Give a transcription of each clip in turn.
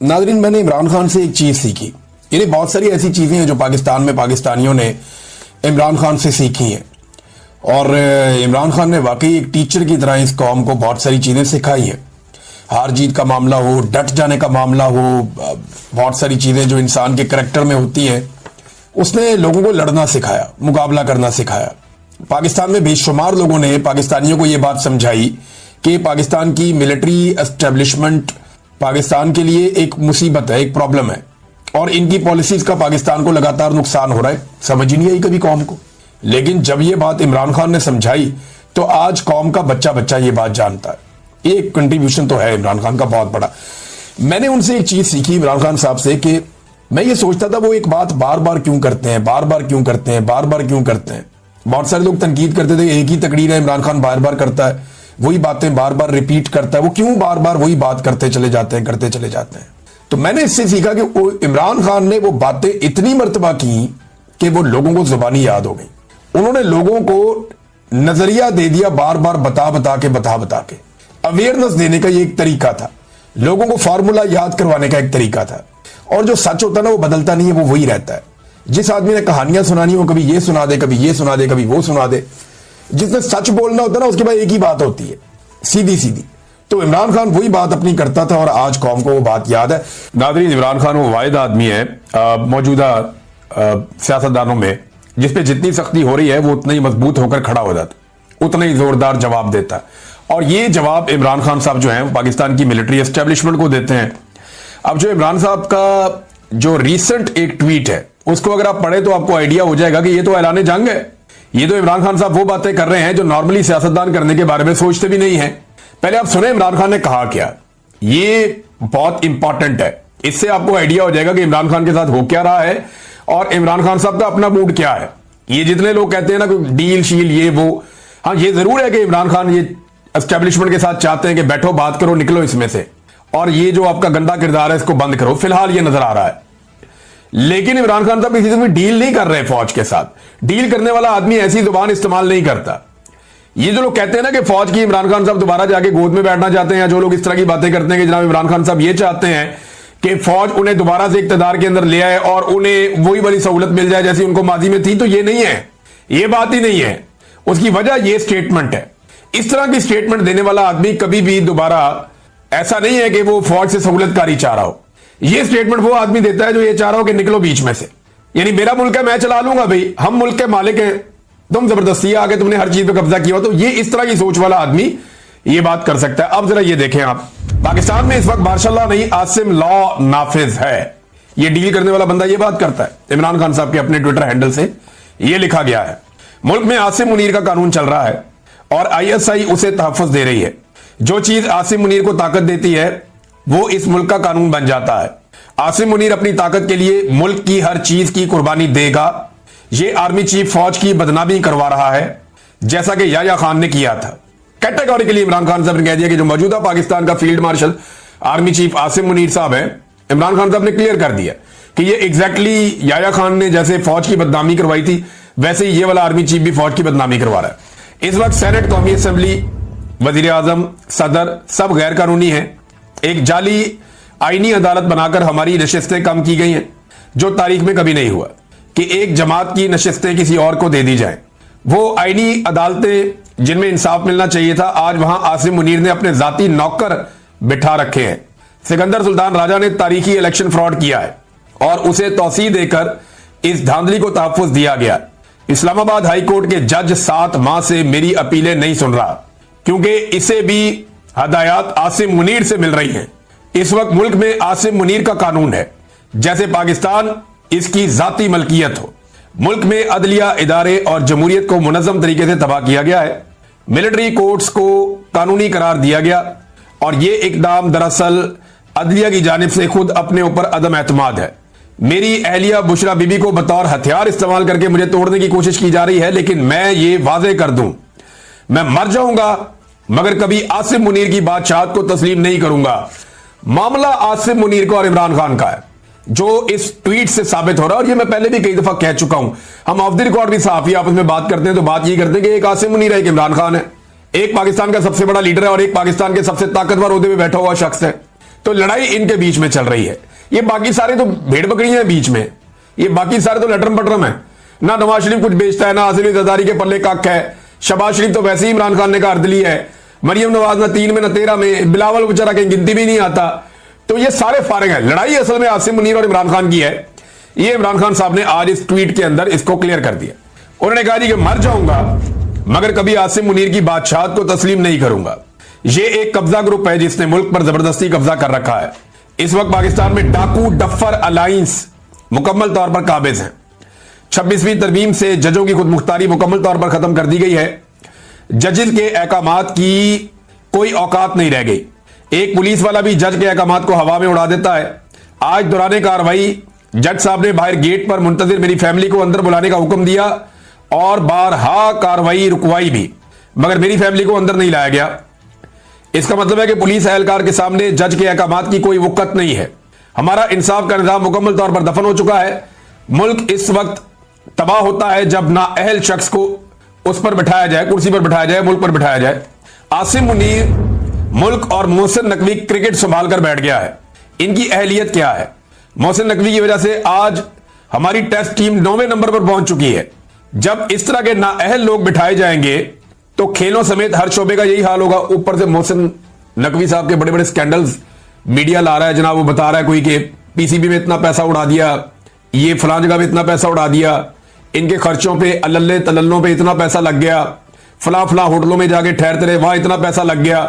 नाजरीन, मैंने इमरान खान से एक चीज सीखी। यानी बहुत सारी ऐसी चीजें हैं जो पाकिस्तान में पाकिस्तानियों ने इमरान खान से सीखी हैं, और इमरान खान ने वाकई एक टीचर की तरह इस कौम को बहुत सारी चीजें सिखाई हैं। हार जीत का मामला हो, डट जाने का मामला हो, बहुत सारी चीजें जो इंसान के करैक्टर में होती हैं, उसने लोगों को लड़ना सिखाया, मुकाबला करना सिखाया। पाकिस्तान में बेशुमार लोगों ने पाकिस्तानियों को यह बात समझाई कि पाकिस्तान की मिलिट्री एस्टेब्लिशमेंट पाकिस्तान के लिए एक मुसीबत है, एक प्रॉब्लम है, और इनकी पॉलिसीज का पाकिस्तान को लगातार नुकसान हो रहा है। समझ ही नहीं आई कभी कौम को। लेकिन जब ये बात इमरान खान ने समझाई तो आज कौम का बच्चा बच्चा ये बात जानता है। एक कंट्रीब्यूशन तो है इमरान खान का बहुत बड़ा। मैंने उनसे एक चीज सीखी इमरान खान साहब से कि मैं ये सोचता था वो एक बात बार बार क्यों करते हैं, बार बार क्यों करते हैं, बार बार क्यों करते हैं। बहुत सारे लोग तनकीद करते थे, एक ही तकरीर है, इमरान खान बार बार करता है, वही बातें बार बार रिपीट करता है, वो क्यों बार बार वही बात करते चले जाते हैं, करते चले जाते हैं। तो मैंने इससे सीखा कि वो इमरान खान ने वो बातें इतनी मर्तबा की कि वो लोगों को जुबानी याद हो गई। उन्होंने लोगों को नजरिया दे दिया, बार बार बता बता के अवेयरनेस देने का ये एक तरीका था, लोगों को फार्मूला याद करवाने का एक तरीका था। और जो सच होता है ना वो बदलता नहीं है, वो वही रहता है। जिस आदमी ने कहानियां सुनानी हो, कभी ये सुना दे, कभी ये सुना दे, कभी वो सुना दे। जिसने सच बोलना होता है ना उसके बाद एक ही बात होती है, सीधी सीधी। तो इमरान खान वही बात अपनी करता था और आज कौम को वो बात याद है। नाज़रीन, इमरान खान वो वाहिद आदमी है मौजूदा सियासतदानों में जिसपे जितनी सख्ती हो रही है वो उतना ही मजबूत होकर खड़ा हो जाता, उतना ही जोरदार जवाब देता। और ये जवाब इमरान खान साहब जो है पाकिस्तान की मिलिट्री एस्टेब्लिशमेंट को देते हैं। अब जो इमरान साहब का जो रीसेंट एक ट्वीट है उसको अगर आप पढ़े तो आपको आइडिया हो जाएगा कि ये तो ऐलान जंग है। ये तो इमरान खान साहब वो बातें कर रहे हैं जो नॉर्मली सियासतदान करने के बारे में सोचते भी नहीं है। पहले आप सुने इमरान खान ने कहा क्या, ये बहुत इंपॉर्टेंट है। इससे आपको आइडिया हो जाएगा कि इमरान खान के साथ हो क्या रहा है और इमरान खान साहब का अपना मूड क्या है। ये जितने लोग कहते हैं ना कोई डील शील ये वो, हाँ ये जरूर है कि इमरान खान ये एस्टेब्लिशमेंट के साथ चाहते हैं कि बैठो बात करो, निकलो इसमें से, और ये जो आपका गंदा किरदार है इसको बंद करो। फिलहाल ये नजर आ रहा है। लेकिन इमरान खान साहब किसी से भी डील नहीं कर रहे फौज के साथ। डील करने वाला आदमी ऐसी जुबान इस्तेमाल नहीं करता। ये जो लोग कहते हैं ना कि फौज की इमरान खान साहब दोबारा जाके गोद में बैठना चाहते हैं, या जो लोग इस तरह की बातें करते हैं कि जनाब इमरान खान साहब ये चाहते हैं कि फौज उन्हें दोबारा से इक्तदार के अंदर ले आए और उन्हें वही वाली सहूलत मिल जाए जैसी उनको माजी में थी, तो ये नहीं है, ये बात ही नहीं है। उसकी वजह ये स्टेटमेंट है। इस तरह की स्टेटमेंट देने वाला आदमी कभी भी दोबारा ऐसा नहीं है कि वो फौज से सहूलतकारी चाह रहा हो। ये स्टेटमेंट वो आदमी देता है जो ये चाह रहा हो कि निकलो बीच में से, यानी मेरा मुल्क है मैं चला लूंगा, भाई हम मुल्क के मालिक हैं, तुम जबरदस्ती आके तुमने हर चीज पे कब्जा किया। तो ये इस तरह की सोच वाला आदमी ये बात कर सकता है। अब जरा ये देखें आप, पाकिस्तान में इस वक्त मार्शल नहीं आसिम लॉ नाफिज है। ये डील करने वाला बंदा ये बात करता है। इमरान खान साहब के अपने ट्विटर हैंडल से ये लिखा गया है, मुल्क में आसिम मुनीर का कानून चल रहा है और ISI उसे तहफ़्फ़ुज़ दे रही है। जो चीज आसिम मुनीर को ताकत देती है वो इस मुल्क का कानून बन जाता है। आसिम मुनीर अपनी ताकत के लिए मुल्क की हर चीज की कुर्बानी देगा। ये आर्मी चीफ फौज की बदनामी करवा रहा है जैसा कि याह्या खान ने किया था। कैटेगोरिकली इमरान खान साहब ने कह दिया कि जो मौजूदा पाकिस्तान का field marshal army chief Asim Munir साहब है, इमरान खान साहब ने क्लियर कर दिया कि ये एग्जैक्टली याह्या खान ने जैसे फौज की बदनामी करवाई थी वैसे ही ये वाला आर्मी चीफ भी फौज की बदनामी करवा रहा है। इस वक्त सेनेट, कौमी असेंबली, वजीर आजम, सदर सब गैर कानूनी है। एक जाली आईनी अदालत बनाकर हमारी नशिस्तें कम की गई हैं, जो तारीख में कभी नहीं हुआ कि एक जमात की नशिस्तें किसी और को दे दी जाएं। वो आईनी अदालतें जिनमें इंसाफ मिलना चाहिए था, आज वहां आसिम मुनीर ने अपने जाती नौकर बिठा रखे हैं। सिकंदर सुल्तान राजा ने तारीखी इलेक्शन फ्रॉड किया है और उसे तौसीह देकर इस धांधली को तहफ़्फ़ुज़ दिया गया। इस्लामाबाद हाई कोर्ट के जज 7 माह से मेरी अपीलें नहीं सुन रहा क्योंकि इसे भी हदायत आसिम मुनीर से मिल रही हैं। इस वक्त मुल्क में आसिम मुनीर का कानून है जैसे पाकिस्तान इसकी जाती मलकियत हो। मुल्क में अदलिया इदारे और जमहूरियत को मुनज़्ज़म तरीके से तबाह किया गया है। मिलिट्री कोर्ट्स को कानूनी करार दिया गया और यह इकदाम दरअसल अदलिया की जानिब से खुद अपने ऊपर अदम एतमाद है। मेरी अहलिया बुशरा बीबी को बतौर हथियार इस्तेमाल करके मुझे तोड़ने की कोशिश की जा रही है, लेकिन मैं ये वाजे कर दूं, मैं मर जाऊंगा मगर कभी आसिम मुनीर की बादशाहत को तस्लीम नहीं करूंगा। मामला आसिम मुनीर का और इमरान खान का है जो इस ट्वीट से साबित हो रहा है। और ये मैं पहले भी कई दफा कह चुका हूं, हम ऑफ द रिकॉर्ड भी सहाफी आपस में बात करते हैं तो बात ये करते हैं कि एक आसिम मुनीर है, एक इमरान खान है, एक पाकिस्तान का सबसे बड़ा लीडर है और एक पाकिस्तान के सबसे ताकतवर ओहदे पे बैठा हुआ शख्स है। तो लड़ाई इनके बीच में चल रही है। ये बाकी सारे तो भेड़ बकरियां हैं बीच में, ये बाकी सारे तो लटरम पटरम है। ना नवाज शरीफ कुछ बेचता है, ना आसिफ जरदारी के पल्ले कख है, शहबाज शरीफ तो वैसे ही इमरान खान ने कार्ड ली है, मरियम नवाज ना 3 में ना 13 में, बिलावल बेचारा कहीं गिनती भी नहीं आता। तो ये सारे फारिग हैं। लड़ाई असल में आसिम मुनीर और इमरान खान की है। ये इमरान खान साहब ने आज इस ट्वीट के अंदर इसको क्लियर कर दिया। उन्होंने कहा जी कि मर जाऊंगा मगर कभी आसिम मुनीर की बादशाहत को तस्लीम नहीं करूंगा। ये एक कब्जा ग्रुप है जिसने मुल्क पर जबरदस्ती कब्जा कर रखा है। इस वक्त पाकिस्तान में डाकू डफर अलायंस मुकम्मल तौर पर काबिज है। 26वीं तरमीम से जजों की खुद मुख्तारी मुकम्मल तौर पर खत्म कर दी गई है। जजेस के अहकामात की कोई औकात नहीं रह गई। एक पुलिस वाला भी जज के अहकामात को हवा में उड़ा देता है। आज दौरान कार्रवाई जज साहब ने बाहर गेट पर मुंतजिर मेरी फैमिली को अंदर बुलाने का हुक्म दिया और बारहा कार्रवाई रुकवाई भी, मगर मेरी फैमिली को अंदर नहीं लाया गया। इसका मतलब है कि पुलिस एहलकार के सामने जज के अहकामात की कोई वक़्त नहीं है। हमारा इंसाफ का निजाम मुकम्मल तौर पर दफन हो चुका है। मुल्क इस वक्त तबाह होता है जब नाअहल शख्स को उस पर बिठाया जाए, कुर्सी पर बिठाया जाए, मुल्क पर बिठाया जाए। आसिम मुनीर मुल्क और मोहसिन नकवी क्रिकेट संभाल कर बैठ गया है। इनकी अहलियत क्या है? मोहसिन नकवी की वजह से आज हमारी टेस्ट टीम 9वें नंबर पर पहुंच चुकी है। जब इस तरह के नाअहल लोग बिठाए जाएंगे तो खेलों समेत हर शोबे का यही हाल होगा। ऊपर से मोहसिन नकवी साहब के बड़े बड़े स्कैंडल्स मीडिया ला रहा है जनाब। वो बता रहा है कोई कि पीसीबी में इतना पैसा उड़ा दिया, ये फलां जगह में इतना पैसा उड़ा दिया, इनके खर्चों पे अल्ले तल्लों पे इतना पैसा लग गया, फलां फलां होटलों में जाके ठहरते रहे, वहां इतना पैसा लग गया।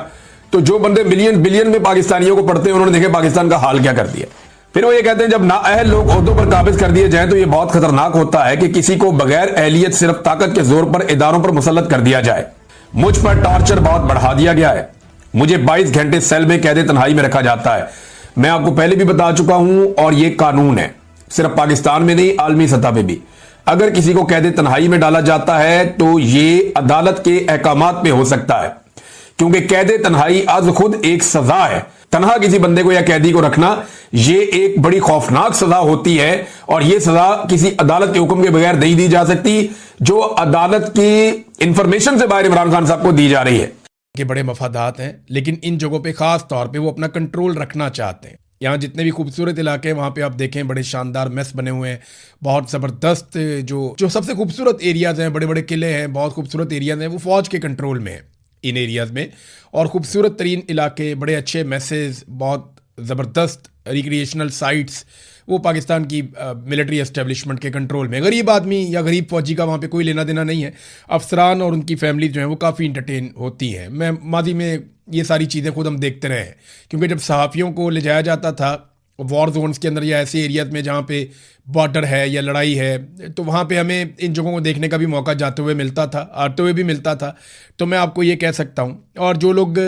तो जो बंदे मिलियन बिलियन में पाकिस्तानियों को पढ़ते हैं उन्होंने देखे पाकिस्तान का हाल क्या कर दिया। फिर वो ये कहते हैं जब नाअहल लोग ओहदों पर काबिज कर दिए जाएं तो ये बहुत खतरनाक होता है कि किसी को बगैर अहलियत सिर्फ ताकत के जोर पर इदारों पर मुसल्लत कर दिया जाए। मुझ पर टॉर्चर बहुत बढ़ा दिया गया है। मुझे 22 घंटे सेल में कैद तन्हाई में रखा जाता है। मैं आपको पहले भी बता चुका हूं और यह कानून है, सिर्फ पाकिस्तान में नहीं आलमी सतह पे भी। अगर किसी को कैद तन्हाई में डाला जाता है तो यह अदालत के अहकामात पे हो सकता है, क्योंकि कैद तन्हाई आज खुद एक सजा है। तनहा किसी बंदे को या कैदी को रखना यह एक बड़ी खौफनाक सजा होती है और यह सजा किसी अदालत के हुक्म के बगैर नहीं दी जा सकती, जो अदालत की इंफॉर्मेशन से बाहर इमरान खान साहब को दी जा रही है। के बड़े मफादात हैं, लेकिन इन जगहों पे खास तौर पे वो अपना कंट्रोल रखना चाहते हैं। यहाँ जितने भी खूबसूरत इलाके हैं वहाँ पे आप देखें बड़े शानदार मेस बने हुए हैं, बहुत ज़बरदस्त जो सबसे खूबसूरत एरियाज़ हैं, बड़े बड़े किले हैं, बहुत खूबसूरत एरियाज़ हैं, वो फ़ौज के कंट्रोल में है इन एरियाज़ में। और खूबसूरत तरीन इलाके, बड़े अच्छे मैसेज, बहुत ज़बरदस्त रिक्रिएशनल साइट्स वो पाकिस्तान की मिलिट्री एस्टेब्लिशमेंट के कंट्रोल में। गरीब आदमी या गरीब फौजी का वहाँ पे कोई लेना देना नहीं है। अफसरान और उनकी फैमिली जो है वो काफ़ी इंटरटेन होती हैं। मैं माजी में ये सारी चीज़ें खुद हम देखते रहे हैं, क्योंकि जब सहाफ़ियों को ले जाया जाता था वॉर जोन्स के अंदर या ऐसे एरियाज में जहाँ पे बॉर्डर है या लड़ाई है, तो वहाँ पे हमें इन जगहों को देखने का भी मौका जाते हुए मिलता था, आते हुए भी मिलता था। तो मैं आपको ये कह सकता हूँ, और जो लोग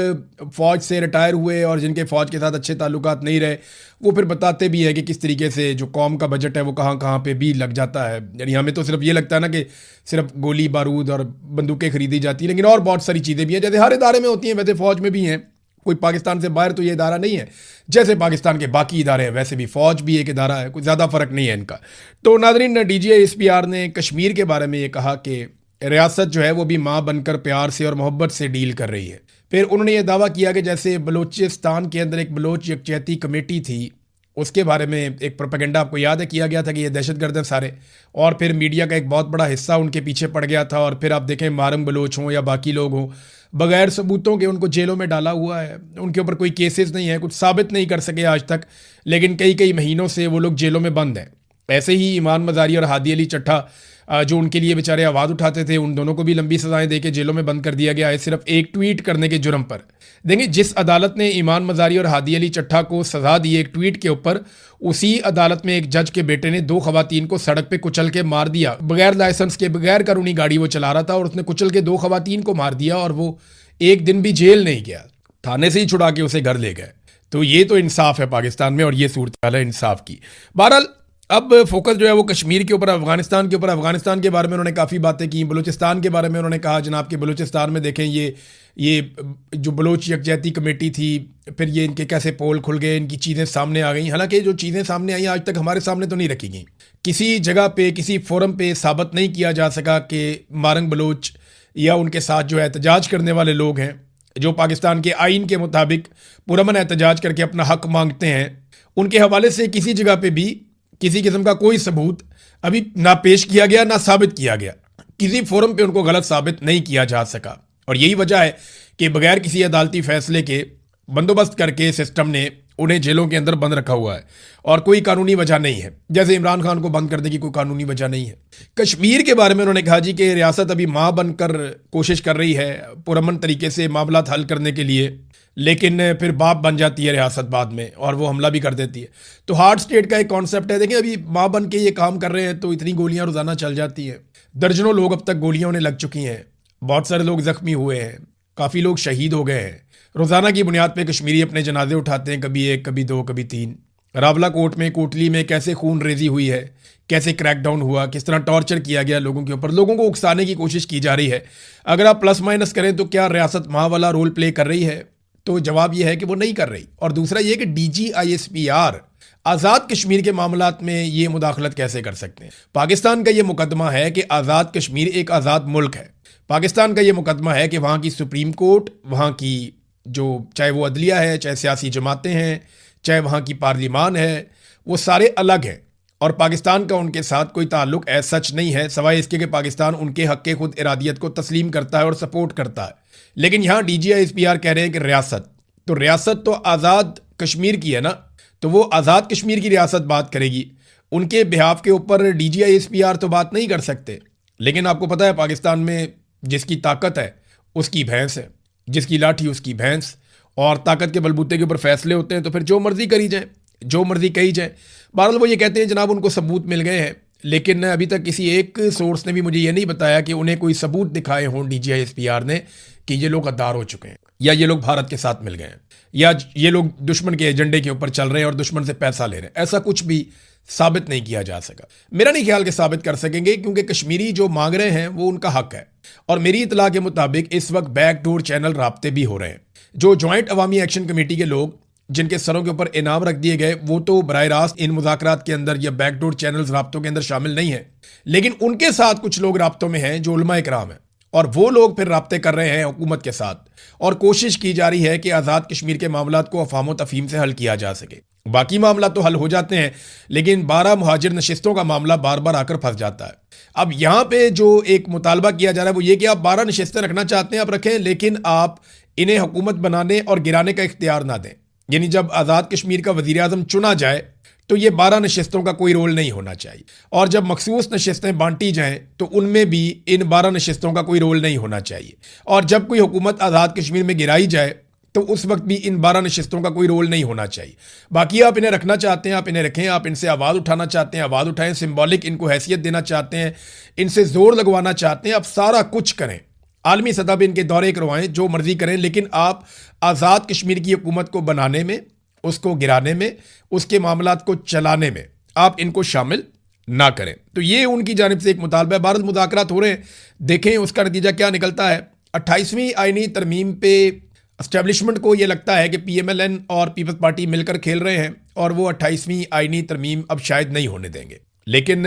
फ़ौज से रिटायर हुए और जिनके फ़ौज के साथ अच्छे ताल्लुकात नहीं रहे, वो फिर बताते भी है कि किस तरीके से जो कौम का बजट है वो कहाँ कहाँ पे भी लग जाता है। यानी हमें तो सिर्फ ये लगता है ना कि सिर्फ गोली बारूद और बंदूकें खरीदी जाती हैं, लेकिन और बहुत सारी चीज़ें भी हैं जैसे हर इदारे में होती हैं, वैसे फ़ौज में भी हैं। कोई पाकिस्तान से बाहर तो ये इदारा नहीं है, जैसे पाकिस्तान के बाकी इदारे हैं वैसे भी फ़ौज भी एक इदारा है, कोई ज़्यादा फ़र्क नहीं है इनका। तो नाज़रीन, DGI-SPR ने कश्मीर के बारे में ये कहा कि रियासत जो है वो भी माँ बनकर प्यार से और मोहब्बत से डील कर रही है। फिर उन्होंने ये दावा किया कि जैसे बलूचिस्तान के अंदर एक बलोच यकजहती कमेटी थी, उसके बारे में एक प्रोपेगेंडा आपको याद है किया गया था कि ये दहशतगर्द हैं सारे, और फिर मीडिया का एक बहुत बड़ा हिस्सा उनके पीछे पड़ गया था। और फिर आप देखें मारम बलोच हों या बाकी लोग हों, बगैर सबूतों के उनको जेलों में डाला हुआ है। उनके ऊपर कोई केसेस नहीं है, कुछ साबित नहीं कर सके आज तक, लेकिन कई कई महीनों से वो लोग जेलों में बंद हैं। ऐसे ही ईमान मज़ारी और हादी अली चट्टा जो उनके लिए बेचारे आवाज़ उठाते थे, उन दोनों को भी लंबी सजाएं देके जेलों में बंद कर दिया गया है, सिर्फ एक ट्वीट करने के जुर्म पर। देखिए, जिस अदालत ने ईमान मज़ारी और हादी अली चट्टा को सज़ा दी एक ट्वीट के ऊपर, उसी अदालत में एक जज के बेटे ने 2 खवातीन को सड़क पे कुचल के मार दिया। बगैर लाइसेंस के, बगैर कानूनी गाड़ी वो चला रहा था और उसने कुचल के 2 खवातीन को मार दिया और वो एक दिन भी जेल नहीं गया, थाने से ही छुड़ा के उसे घर ले गए। तो ये तो इंसाफ है पाकिस्तान में और ये सूरत हाल है इंसाफ की। बहरहाल अब फोकस जो है वो कश्मीर के ऊपर, अफगानिस्तान के ऊपर। अफगानिस्तान के बारे में उन्होंने काफ़ी बातें की। बलूचिस्तान के बारे में उन्होंने कहा जनाब कि बलूचिस्तान में देखें ये जो बलोच यकजहती कमेटी थी, फिर ये इनके कैसे पोल खुल गए, इनकी चीज़ें सामने आ गई। हालांकि जो चीज़ें सामने आई आज तक हमारे सामने तो नहीं रखी गई, किसी जगह पे किसी फोरम पे साबित नहीं किया जा सका कि मारंग बलोच या उनके साथ जो एहतजाज करने वाले लोग हैं जो पाकिस्तान के आइन के मुताबिक पुरअमन एहतजाज करके अपना हक मांगते हैं, उनके हवाले से किसी जगह पे भी किसी किस्म का कोई सबूत अभी ना पेश किया गया, ना साबित किया गया। किसी फोरम पे उनको गलत साबित नहीं किया जा सका और यही वजह है कि बगैर किसी अदालती फैसले के बंदोबस्त करके सिस्टम ने उन्हें जेलों के अंदर बंद रखा हुआ है और कोई कानूनी वजह नहीं है। जैसे इमरान खान को बंद करने की कोई कानूनी वजह नहीं है। कश्मीर के बारे में उन्होंने कहा जी कि रियासत अभी माँ बनकर कोशिश कर रही है पुरअमन तरीके से मामला हल करने के लिए, लेकिन फिर बाप बन जाती है रियासत बाद में और वो हमला भी कर देती है। तो हार्ड स्टेट का एक कॉन्सेप्ट है। देखिए अभी माँ बन के ये काम कर रहे हैं तो इतनी गोलियां रोजाना चल जाती हैं, दर्जनों लोग अब तक गोलियां उन्हें लग चुकी हैं, बहुत सारे लोग जख्मी हुए हैं, काफ़ी लोग शहीद हो गए हैं। रोज़ाना की बुनियाद पे कश्मीरी अपने जनाजे उठाते हैं, कभी 1, कभी 2, कभी 3। रावला कोट में, कोटली में कैसे खून रेजी हुई है, कैसे क्रैकडाउन हुआ, किस तरह टॉर्चर किया गया लोगों के ऊपर, लोगों को उकसाने की कोशिश की जा रही है। अगर आप प्लस माइनस करें तो क्या रियासत माँ वाला रोल प्ले कर रही है? तो जवाब यह है कि वो नहीं कर रही। और दूसरा ये कि DGISPR आज़ाद कश्मीर के मामलात में ये मुदाखलत कैसे कर सकते हैं? पाकिस्तान का ये मुकदमा है कि आज़ाद कश्मीर एक आज़ाद मुल्क है। पाकिस्तान का ये मुकदमा है कि वहाँ की सुप्रीम कोर्ट, वहाँ की जो चाहे वो अदलिया है, चाहे सियासी जमातें हैं, चाहे वहाँ की पार्लिमान है, वो सारे अलग हैं और पाकिस्तान का उनके साथ कोई ताल्लुक ऐसा सच नहीं है, सवाए इसके कि पाकिस्तान उनके हक़ के खुद इरादियत को तस्लीम करता है और सपोर्ट करता है। लेकिन यहाँ DGISPR कह रहे हैं कि रियासत तो आज़ाद कश्मीर की है ना, तो वो आज़ाद कश्मीर की रियासत बात करेगी, उनके बिहाफ के ऊपर DGISPR तो बात नहीं कर सकते। लेकिन आपको पता है पाकिस्तान में जिसकी ताकत है उसकी भैंस है, जिसकी लाठी उसकी भैंस, और ताकत के बलबूते के ऊपर फैसले होते हैं तो फिर जो मर्जी करी जाए, जो मर्जी कही जाए। बहरहाल वो ये कहते हैं जनाब उनको सबूत मिल गए हैं, लेकिन अभी तक किसी एक सोर्स ने भी मुझे ये नहीं बताया कि उन्हें कोई सबूत दिखाए हों DGISPR ने कि ये लोग गद्दार हो चुके हैं, या ये लोग भारत के साथ मिल गए हैं, या ये लोग दुश्मन के एजेंडे के ऊपर चल रहे हैं और दुश्मन से पैसा ले रहे हैं। ऐसा कुछ भी साबित नहीं किया जा सका। मेरा नहीं ख्याल कि साबित कर सकेंगे, क्योंकि कश्मीरी जो मांग रहे हैं वो उनका हक है। और मेरी इतला के मुताबिक इस वक्त बैकडोर चैनल राब्ते भी हो रहे हैं। जो ज्वाइंट अवामी एक्शन कमेटी के लोग जिनके सरों के ऊपर इनाम रख दिए गए, वो तो बराह रास्त इन मुज़ाकरात के अंदर या बैकडोर चैनल्स राब्तों के अंदर शामिल नहीं है, लेकिन उनके साथ कुछ लोग राब्तों में हैं जो उलमा इकराम हैं, और वो लोग फिर राब्ते कर रहे हैं हुकूमत के साथ, और कोशिश की जा रही है कि आज़ाद कश्मीर के मामलात को अफाम व तफहीम से हल किया जा सके। बाकी मामला तो हल हो जाते हैं, लेकिन 12 मुहाजिर नशिस्तों का मामला बार बार आकर फंस जाता है। अब यहाँ पे जो एक मुतालबा किया जा रहा है वो ये कि आप 12 नशिस्तें रखना चाहते हैं आप रखें, लेकिन आप इन्हें हुकूमत बनाने और गिराने का इख्तियार ना दें। यानी जब आज़ाद कश्मीर का वज़ीर आज़म चुना जाए तो ये 12 नशिस्तों का कोई रोल नहीं होना चाहिए, और जब मखसूस नशिस्तें बांटी जाएं तो उनमें भी इन 12 नशिस्तों का कोई रोल नहीं होना चाहिए, और जब कोई हुकूमत आज़ाद कश्मीर में गिराई जाए तो उस वक्त भी इन 12 नशिस्तों का कोई रोल नहीं होना चाहिए। बाकी आप इन्हें रखना चाहते हैं, आप इन्हें रखें, आप इनसे आवाज़ उठाना चाहते हैं, आवाज़ उठाएं, सिंबॉलिक इनको हैसियत देना चाहते हैं, इनसे जोर लगवाना चाहते हैं, आप सारा कुछ करें, आलमी सतह पर इनके दौरे करवाएं, जो मर्जी करें, लेकिन आप आज़ाद कश्मीर की हुकूमत को बनाने में, उसको गिराने में, उसके मामलात को चलाने में आप इनको शामिल ना करें। तो ये उनकी जानिब से एक मुतालबा है। भारत मुज़ाकरात हो रहे हैं, देखें उसका नतीजा क्या निकलता है। 28वीं आईनी तरमीम पे एस्टेब्लिशमेंट को ये लगता है कि PMLN और पीपल्स पार्टी मिलकर खेल रहे हैं और वो 28वीं आईनी तरमीम अब शायद नहीं होने देंगे। लेकिन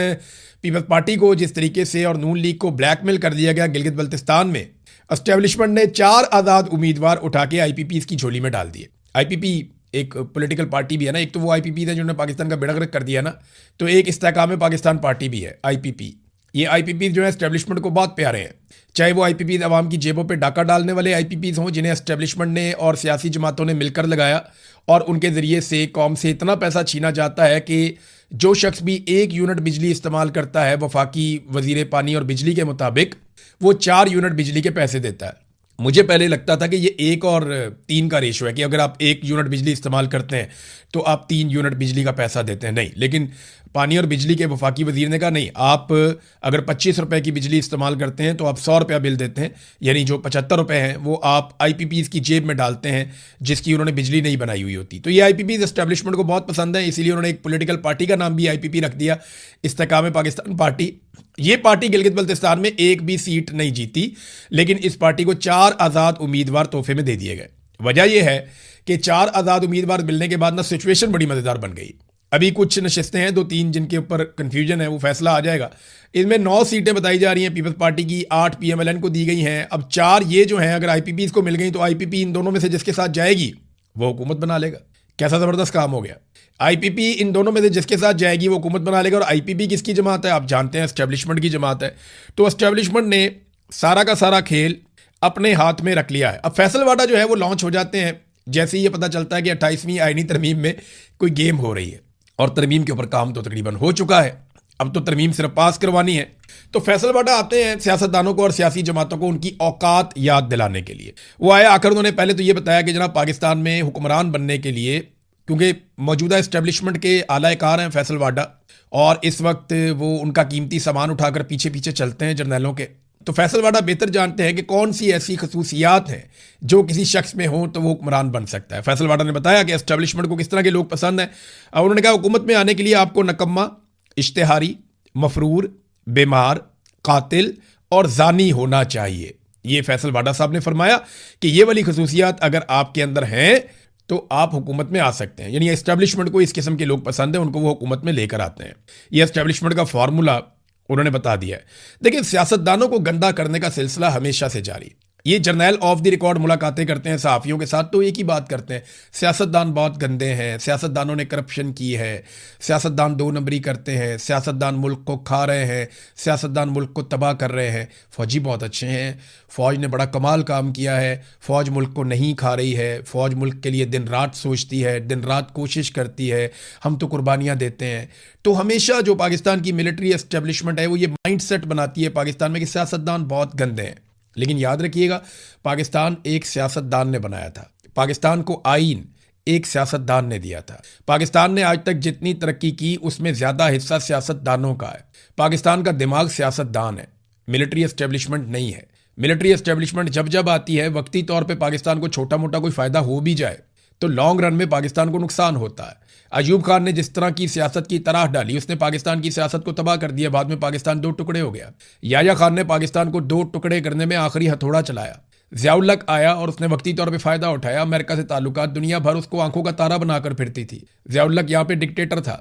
पीपल्स पार्टी को जिस तरीके से और नून लीग को ब्लैकमेल कर दिया गया गिलगित बल्तिस्तान में, एस्टेब्लिशमेंट ने 4 आज़ाद उम्मीदवार उठा के IPPs की झोली में डाल दिए। IPP एक पॉलिटिकल पार्टी भी है ना, एक तो वो IPP है जिन्होंने पाकिस्तान का बेड़ा गर्क कर दिया ना, तो एक इस्तेकाम पाकिस्तान पार्टी भी है IPP। ये IPPs जो है एस्टेब्लिशमेंट को बहुत प्यारे हैं, चाहे वो IPPs अवाम की जेबों पे डाका डालने वाले IPPs हों जिन्हें एस्टेब्लिशमेंट ने और सियासी जमातों ने मिलकर लगाया, और उनके ज़रिए से कौम से इतना पैसा छीना जाता है कि जो शख्स भी 1 यूनिट बिजली इस्तेमाल करता है वफाकी वज़ीर पानी और बिजली के मुताबिक वो 4 यूनिट बिजली के पैसे देता है। मुझे पहले लगता था कि ये 1 और 3 का रेशो है कि अगर आप 1 यूनिट बिजली इस्तेमाल करते हैं तो आप 3 यूनिट बिजली का पैसा देते हैं। नहीं, लेकिन पानी और बिजली के वफाकी वजीर ने कहा नहीं, आप अगर 25 रुपए की बिजली इस्तेमाल करते हैं तो आप 100 रुपया बिल देते हैं, यानी जो 75 रुपए हैं वो आप IPPs की जेब में डालते हैं जिसकी उन्होंने बिजली नहीं बनाई हुई होती। तो ये IPPs एस्टेब्लिशमेंट को बहुत पसंद है, इसीलिए उन्होंने एक पॉलिटिकल पार्टी का नाम भी IPP रख दिया, इस्तेकाम पाकिस्तान पार्टी। ये पार्टी गिलगित बल्तिस्तान में एक भी सीट नहीं जीती, लेकिन इस पार्टी को 4 आज़ाद उम्मीदवार तोहफे में दे दिए गए। वजह यह है कि 4 आज़ाद उम्मीदवार मिलने के बाद ना सिचुएशन बड़ी मज़ेदार बन गई। अभी कुछ नशिस्तें हैं 2-3 जिनके ऊपर कंफ्यूजन है, वो फैसला आ जाएगा। इसमें 9 सीटें बताई जा रही हैं पीपल्स पार्टी की, 8 पीएमएलएन को दी गई हैं। अब 4 ये जो हैं अगर आईपीपी को मिल गई तो आईपीपी इन दोनों में से जिसके साथ जाएगी वो हुकूमत बना लेगा। कैसा ज़बरदस्त काम हो गया। आईपीपी इन दोनों में से जिसके साथ जाएगी वो हुकूमत बना लेगा। और आईपीपी किसकी जमात है? आप जानते हैं एस्टेब्लिशमेंट की जमात है। तो एस्टेब्लिशमेंट ने सारा का सारा खेल अपने हाथ में रख लिया है। अब फैसलवाडा जो है वो लॉन्च हो जाते हैं जैसे ही ये पता चलता है कि 28वीं आईनी तरमीम में कोई गेम हो रही है। और तरमीम के ऊपर काम तो तकरीबन हो चुका है, अब तो तरमीम सिर्फ पास करवानी है। तो फैसलवाडा आते हैं सियासतदानों को और सियासी जमातों को उनकी औकात याद दिलाने के लिए। वो आए, आकर उन्होंने पहले तो ये बताया कि जनाब पाकिस्तान में हुक्मरान बनने के लिए, क्योंकि मौजूदा इस्टेब्लिशमेंट के आला-ए-कार हैं फैसलवाडा, और इस वक्त वो उनका कीमती सामान उठाकर पीछे पीछे चलते हैं जर्नैलों के। तो फैसलवाडा बेहतर जानते हैं कि कौन सी ऐसी खसूसियात हैं जो किसी शख्स में हो तो वो हुक्मरान बन सकता है। फैसलवाडा ने बताया कि एस्टेब्लिशमेंट को किस तरह के लोग पसंद हैं। और उन्होंने कहा हुकूमत में आने के लिए आपको नकम्मा, इश्तेहारी, मफरूर, बीमार, कातिल और जानी होना चाहिए। ये फैसलवाडा साहब ने फरमाया कि ये वाली खसूसियात अगर आपके अंदर हैं तो आप हुकूमत में आ सकते हैं। यानी एस्टेब्लिशमेंट को इस किस्म के लोग पसंद हैं, उनको वो हुकूमत में लेकर आते हैं। ये एस्टेब्लिशमेंट का फार्मूला उन्होंने बता दिया है। देखिए, सियासतदानों को गंदा करने का सिलसिला हमेशा से जारी। ये जर्नैल ऑफ द रिकॉर्ड मुलाकातें करते हैं सहाफ़ियों के साथ तो एक ही बात करते हैं, सियासतदान बहुत गंदे हैं, सियासतदानों ने करप्शन की है, सियासतदान 2 नंबरी करते हैं, सियासतदान मुल्क को खा रहे हैं, सियासतदान मुल्क को तबाह कर रहे हैं। फ़ौजी बहुत अच्छे हैं, फ़ौज ने बड़ा कमाल काम किया है, फ़ौज मुल्क को नहीं खा रही है, फ़ौज मुल्क के लिए दिन रात सोचती है, दिन रात कोशिश करती है, हम तो कुर्बानियाँ देते हैं। तो हमेशा जो पाकिस्तान की मिलिट्री एस्टेब्लिशमेंट है वो ये माइंड सेट बनाती है पाकिस्तान में कि सियासतदान बहुत गंदे हैं। लेकिन याद रखिएगा, पाकिस्तान एक सियासतदान ने बनाया था, पाकिस्तान को आईन एक सियासतदान ने दिया था। पाकिस्तान ने आज तक जितनी तरक्की की उसमें ज़्यादा हिस्सा सियासतदानों का है। पाकिस्तान का दिमाग सियासतदान है, मिलिट्री एस्टेब्लिशमेंट नहीं है। मिलिट्री एस्टेब्लिशमेंट जब जब आती है वक्ती तौर पे पाकिस्तान को छोटा मोटा कोई फ़ायदा हो भी जाए तो लॉन्ग रन में पाकिस्तान को नुकसान होता है। अयूब खान ने जिस तरह की सियासत की तराह डाली, उसने पाकिस्तान की सियासत को तबाह कर दिया। बाद में पाकिस्तान 2 टुकड़े हो गया। याह्या खान ने पाकिस्तान को 2 टुकड़े करने में आखिरी हथौड़ा चलाया। ज़ियाउल हक आया और उसने वक्ती तौर पे फ़ायदा उठाया। अमेरिका से ताल्लुकात, दुनिया भर उसको आंखों का तारा बनाकर फिरती थी। ज़ियाउल हक यहाँ पे डिक्टेटर था,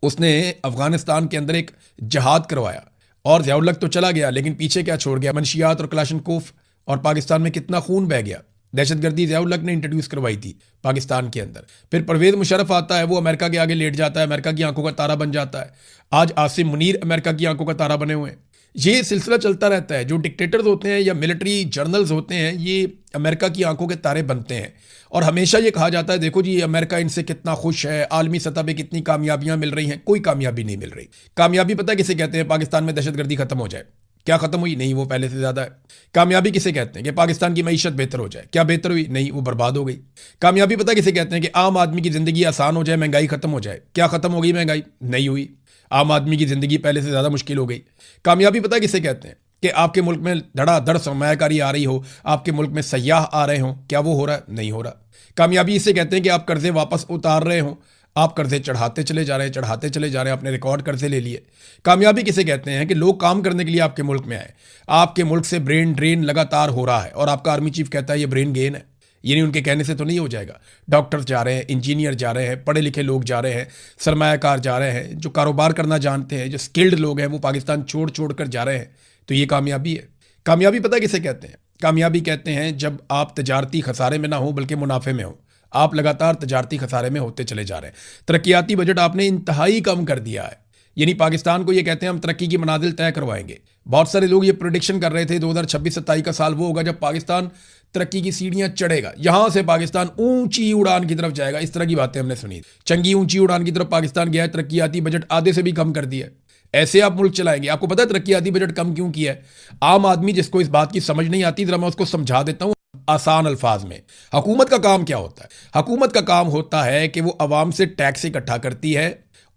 उसने अफगानिस्तान के अंदर एक जहाद करवाया और ज़ियाउल हक तो चला गया, लेकिन पीछे क्या छोड़ गया? मंशियात और क्लाशनकोफ, और पाकिस्तान में कितना खून बह गया। दहशतगर्दी ज़ियाउल हक ने इंट्रोड्यूस करवाई थी पाकिस्तान के अंदर। फिर परवेज़ मुशर्रफ आता है, वो अमेरिका के आगे लेट जाता है, अमेरिका की आंखों का तारा बन जाता है। आज आसिम मुनीर अमेरिका की आंखों का तारा बने हुए हैं। ये सिलसिला चलता रहता है। जो डिक्टेटर्स होते हैं या मिलिट्री जर्नल्स होते हैं, ये अमेरिका की आंखों के तारे बनते हैं। और हमेशा ये कहा जाता है, देखो जी अमेरिका इनसे कितना खुश है, आलमी सतह पे कितनी कामयाबियां मिल रही हैं। कोई कामयाबी नहीं मिल रही। कामयाबी पता किसे कहते हैं? पाकिस्तान में दहशतगर्दी खत्म हो जाए। क्या खत्म हुई? नहीं, वो पहले से ज़्यादा है। कामयाबी किसे कहते हैं? कि पाकिस्तान की मईशत बेहतर हो जाए। क्या बेहतर हुई? नहीं, वो बर्बाद हो गई। कामयाबी पता किसे कहते हैं? कि आम आदमी की ज़िंदगी आसान हो जाए, महंगाई खत्म हो जाए। क्या खत्म हो गई महंगाई? नहीं हुई, आम आदमी की ज़िंदगी पहले से ज़्यादा मुश्किल हो गई। कामयाबी पता किसे कहते हैं? कि आपके मुल्क में धड़ाधड़ सरमायाकारी आ रही हो, आपके मुल्क में सयाह आ रहे हों। क्या वो हो रहा है? नहीं हो रहा। कामयाबी इसे कहते हैं कि आप कर्जे वापस उतार रहे हों, आप कर्जे चढ़ाते चले जा रहे हैं, चढ़ाते चले जा रहे हैं, आपने रिकॉर्ड कर्जे ले लिए। कामयाबी किसे कहते हैं? कि लोग काम करने के लिए आपके मुल्क में आए, आपके मुल्क से ब्रेन ड्रेन लगातार हो रहा है और आपका आर्मी चीफ कहता है ये ब्रेन गेन है। यानी उनके कहने से तो नहीं हो जाएगा। डॉक्टर्स जा रहे हैं, इंजीनियर जा रहे हैं, पढ़े लिखे लोग जा रहे हैं, सरमायाकार जा रहे हैं, जो कारोबार करना जानते हैं, जो स्किल्ड लोग हैं वो पाकिस्तान छोड़ छोड़ कर जा रहे हैं। तो ये कामयाबी है। कामयाबी पता किसे कहते हैं? कामयाबी कहते हैं जब आप तजारती खसारे में ना हो बल्कि मुनाफे में हो। आप लगातार तजारती खसारे में होते चले जा रहे हैं। तरक्याती बजट आपने इंतहाई कम कर दिया है। यानी पाकिस्तान को ये कहते हैं हम तरक्की की मनाजिल तय करवाएंगे। बहुत सारे लोग ये प्रेडिक्शन कर रहे थे 2026-27 का साल वो होगा जब पाकिस्तान तरक्की की सीढ़ियां चढ़ेगा, यहां से पाकिस्तान ऊंची उड़ान की तरफ जाएगा। इस तरह की बातें हमने सुनी। चंगी ऊंची उड़ान की तरफ पाकिस्तान गया है, तरक्याती बजट आधे से भी कम कर दिया है। ऐसे आप मुल्क चलाएंगे? आपको पता है तरक्याती बजट कम क्यों किया है? आम आदमी जिसको इस बात की समझ नहीं आती, जरा मैं उसको समझा देता हूं आसान अल्फाज में। हुकूमत का काम क्या होता है? हुकूमत का काम होता है कि वो अवाम से टैक्स इकट्ठा करती है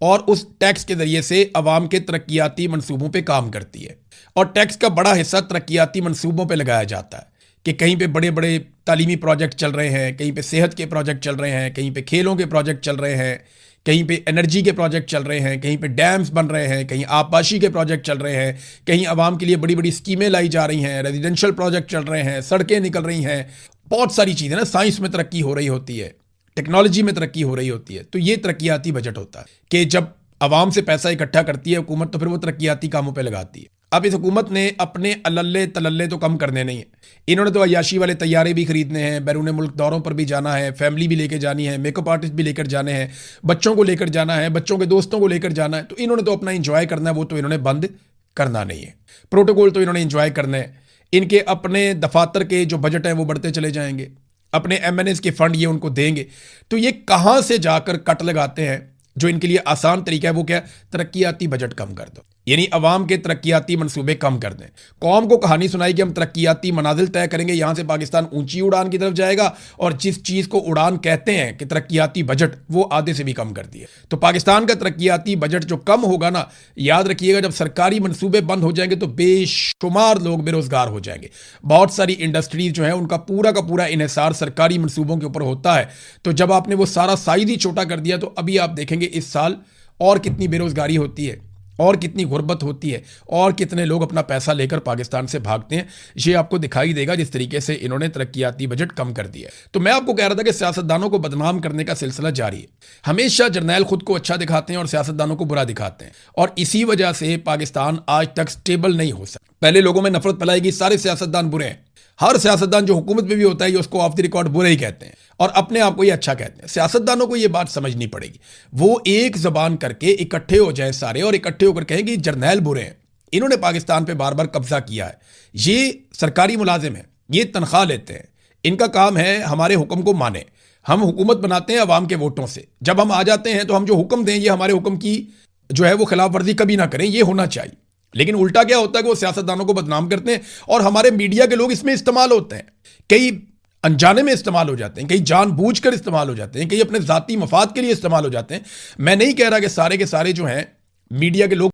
और उस टैक्स के जरिए से अवाम के तरक्याती मंसूबों पे काम करती है। और टैक्स का बड़ा हिस्सा तरक्याती मंसूबों पे लगाया जाता है कि कहीं पे बड़े बड़े तालीमी प्रोजेक्ट चल रहे हैं, कहीं पे सेहत के प्रोजेक्ट चल रहे हैं, कहीं पे खेलों के प्रोजेक्ट चल रहे हैं, कहीं पे एनर्जी के प्रोजेक्ट चल रहे हैं, कहीं पे डैम्स बन रहे हैं, कहीं आबपाशी के प्रोजेक्ट चल रहे हैं, कहीं आवाम के लिए बड़ी बड़ी स्कीमें लाई जा रही हैं, रेजिडेंशियल प्रोजेक्ट चल रहे हैं, सड़कें निकल रही हैं, बहुत सारी चीज़ें ना। साइंस में तरक्की हो रही होती है, टेक्नोलॉजी में तरक्की हो रही होती है, तो ये तरक्कियाती बजट होता है कि जब आवाम से पैसा इकट्ठा करती है हुकूमत तो फिर वो तरक्कियाती कामों पे लगाती है। अब इस हुकूमत ने अपने अल्ले तलल्ले तो कम करने नहीं है, इन्होंने तो अय्याशी वाले तैयारे भी खरीदने हैं, बैरून मुल्क दौरों पर भी जाना है, फैमिली भी लेकर जानी है, मेकअप आर्टिस्ट भी लेकर जाने हैं, बच्चों को लेकर जाना है, बच्चों के दोस्तों को लेकर जाना है, तो इन्होंने तो अपना इंजॉय करना है, वो तो इन्होंने बंद करना नहीं है। प्रोटोकॉल तो इन्होंने इंजॉय करना है। इनके अपने दफातर के जो बजट हैं वो बढ़ते चले जाएंगे, अपने MNAs के फंड ये उनको देंगे, तो ये कहां से जाकर कट लगाते हैं। जो इनके लिए आसान तरीका है वो क्या, तरक्कियाती बजट कम कर दो, यानी अवाम के तरक्कियाती मंसूबे कम कर दें। कौम को कहानी सुनाई कि हम तरक्कियाती मनाजिल तय करेंगे, यहां से पाकिस्तान ऊंची उड़ान की तरफ जाएगा, और जिस चीज को उड़ान कहते हैं कि तरक्कियाती बजट, वो आधे से भी कम कर दिए। तो पाकिस्तान का तरक्कियाती बजट जो कम होगा ना, याद रखिएगा, जब सरकारी मंसूबे बंद हो जाएंगे तो बेशुमार लोग बेरोजगार हो जाएंगे। बहुत सारी इंडस्ट्रीज जो है उनका पूरा का पूरा इन्हिसार सरकारी मंसूबों के ऊपर होता है। तो जब आपने वो सारा साइज ही छोटा कर दिया, तो अभी आप देखेंगे इस साल और कितनी बेरोजगारी होती है, और कितनी गुर्बत होती है, और कितने लोग अपना पैसा लेकर पाकिस्तान से भागते हैं। ये आपको दिखाई देगा जिस तरीके से इन्होंने तरक्कियाती बजट कम कर दिया। तो मैं आपको कह रहा था कि सियासतदानों को बदनाम करने का सिलसिला जारी है। हमेशा जर्नैल खुद को अच्छा दिखाते हैं और सियासतदानों को बुरा दिखाते हैं, और इसी वजह से पाकिस्तान आज तक स्टेबल नहीं हो सका। पहले लोगों में नफरत फैलाएगी, सारे सियासतदान बुरे हैं, हर सियासतदान जो हुकूमत में भी होता है ये उसको ऑफ द रिकॉर्ड बुरे ही कहते हैं, और अपने आप को ये अच्छा कहते हैं। सियासतदानों को ये बात समझनी पड़ेगी, वो एक जबान करके इकट्ठे हो जाए सारे, और इकट्ठे होकर कहें कि जर्नैल बुरे हैं, इन्होंने पाकिस्तान पे बार बार कब्जा किया है, ये सरकारी मुलाजिम है, ये तनख्वाह लेते हैं, इनका काम है हमारे हुक्म को माने, हम हुकूमत बनाते हैं अवाम के वोटों से, जब हम आ जाते हैं तो हम जो हुक्म दें ये हमारे हुक्म की जो है वो खिलाफ वर्जी कभी ना करें, ये होना चाहिए। लेकिन उल्टा क्या होता है कि वो सियासतदानों को बदनाम करते हैं, और हमारे मीडिया के लोग इसमें इस्तेमाल होते हैं, कई अनजाने में इस्तेमाल हो जाते हैं, कई जानबूझकर इस्तेमाल हो जाते हैं, कई अपने जाती मफाद के लिए इस्तेमाल हो जाते हैं। मैं नहीं कह रहा कि सारे के सारे जो हैं मीडिया के लोग